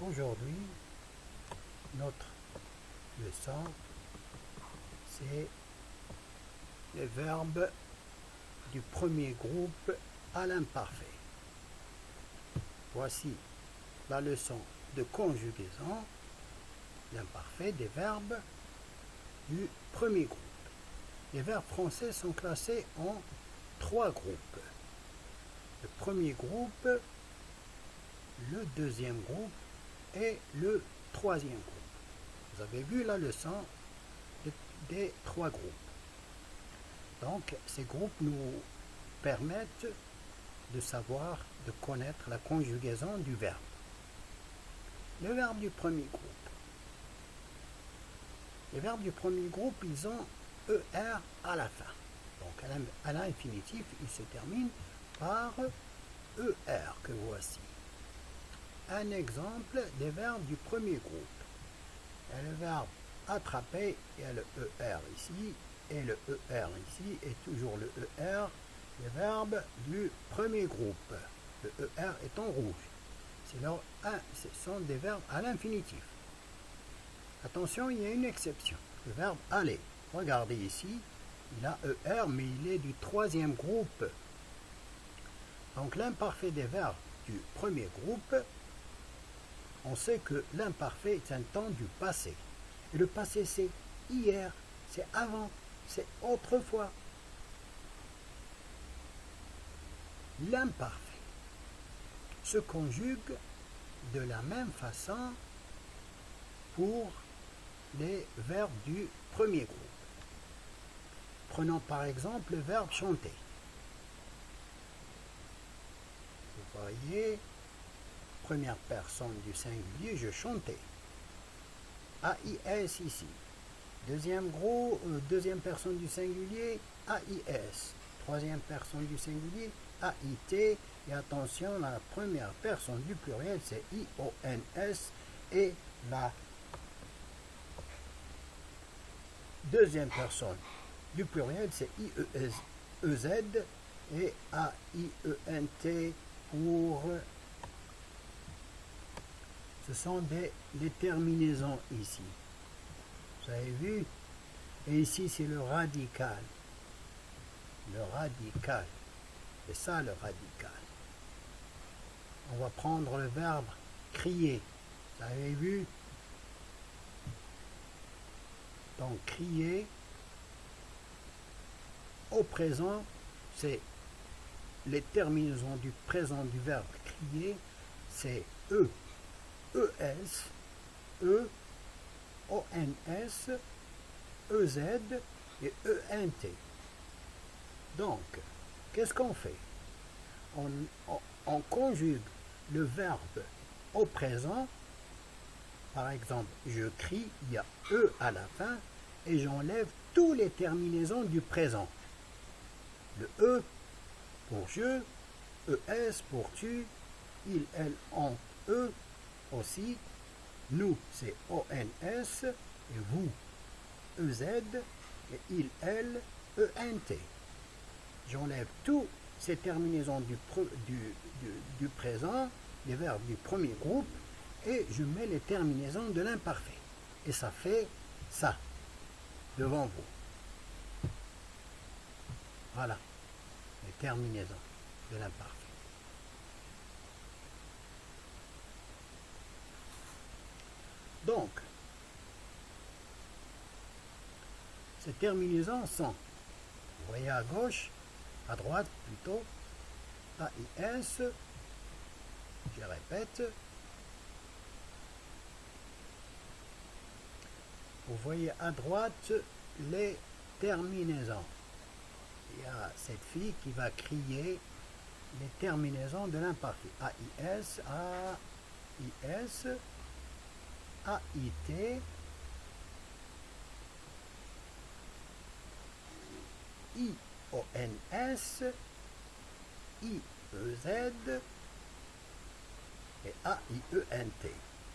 Aujourd'hui, notre leçon, c'est les verbes du premier groupe à l'imparfait. Voici la leçon de conjugaison, l'imparfait des verbes du premier groupe. Les verbes français sont classés en 3 groupes. Le premier groupe, le deuxième groupe et le troisième groupe. Vous avez vu la leçon des 3 groupes. Donc, ces groupes nous permettent de savoir, de connaître la conjugaison du verbe. Le verbe du premier groupe. Les verbes du premier groupe, ils ont ER à la fin. Donc, à l'infinitif, ils se terminent par ER que voici. Un exemple des verbes du premier groupe. Il y a le verbe attraper, il y a le ER ici, et le ER ici, et toujours le ER, les verbes du premier groupe. Le ER est en rouge. Ce sont des verbes à l'infinitif. Attention, il y a une exception. Le verbe aller. Regardez ici, il a ER, mais il est du troisième groupe. Donc l'imparfait des verbes du premier groupe, on sait que l'imparfait est un temps du passé. Et le passé, c'est hier, c'est avant, c'est autrefois. L'imparfait se conjugue de la même façon pour les verbes du premier groupe. Prenons par exemple le verbe chanter. Vous voyez, première personne du singulier, je chantais. AIS ici. Deuxième personne du singulier, AIS. Troisième personne du singulier, AIT. Et attention, la première personne du pluriel, c'est IONS. Et la deuxième personne du pluriel, c'est IEZ et AIENT pour... Ce sont les terminaisons ici. Vous avez vu? Et ici, c'est le radical. Le radical. C'est ça, le radical. On va prendre le verbe crier. Vous avez vu? Donc, crier, au présent, c'est les terminaisons du présent du verbe crier, c'est E. ES, E, ONS, EZ et ENT. Donc, qu'est-ce qu'on fait? On conjugue le verbe au présent. Par exemple, je crie, il y a E à la fin, et j'enlève toutes les terminaisons du présent. Le E pour je, ES pour tu, il, elle, on, eux aussi, nous c'est ONS, et vous EZ, et il, elle, ENT. J'enlève toutes ces terminaisons du présent, les verbes du premier groupe, et je mets les terminaisons de l'imparfait. Et ça fait ça, devant vous. Voilà, les terminaisons de l'imparfait. Donc, ces terminaisons sont, vous voyez à gauche, à droite plutôt, AIS, je répète, vous voyez à droite les terminaisons. Il y a cette fille qui va crier les terminaisons de l'imparfait. AIS, AIS, AIT, IONS, IEZ et AIENT.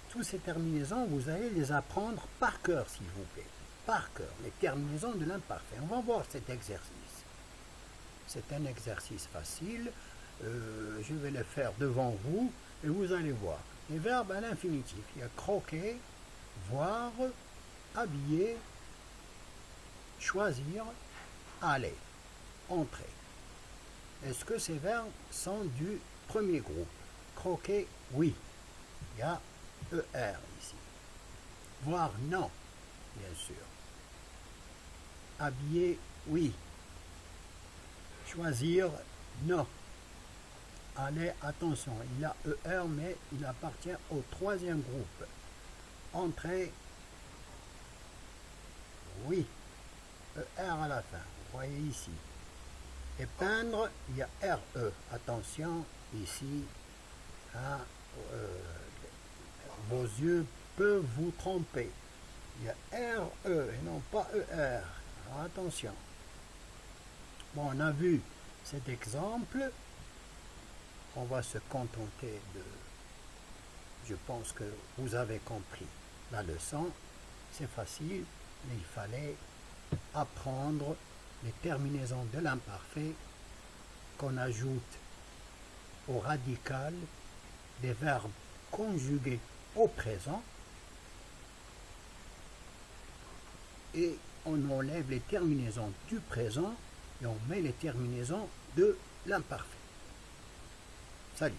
Toutes ces terminaisons, vous allez les apprendre par cœur, s'il vous plaît. Par cœur, les terminaisons de l'imparfait. On va voir cet exercice. C'est un exercice facile. Je vais le faire devant vous et vous allez voir. les verbes à l'infinitif. Il y a croquer, voir, habiller, choisir, aller, entrer. Est-ce que ces verbes sont du premier groupe? Croquer, oui. Il y a ER ici. Voir, non, bien sûr. Habiller, oui. Choisir, non. Allez, attention, il y a ER, mais il appartient au troisième groupe. Entrer, oui. ER à la fin, vous voyez ici. Et peindre, il y a RE. Attention, ici, hein, vos yeux peuvent vous tromper. Il y a RE et non pas ER. Alors attention. Bon, on a vu cet exemple. On va se contenter de... Je pense que vous avez compris la leçon. C'est facile, mais il fallait apprendre les terminaisons de l'imparfait qu'on ajoute au radical des verbes conjugués au présent et on enlève les terminaisons du présent et on met les terminaisons de l'imparfait. Salut.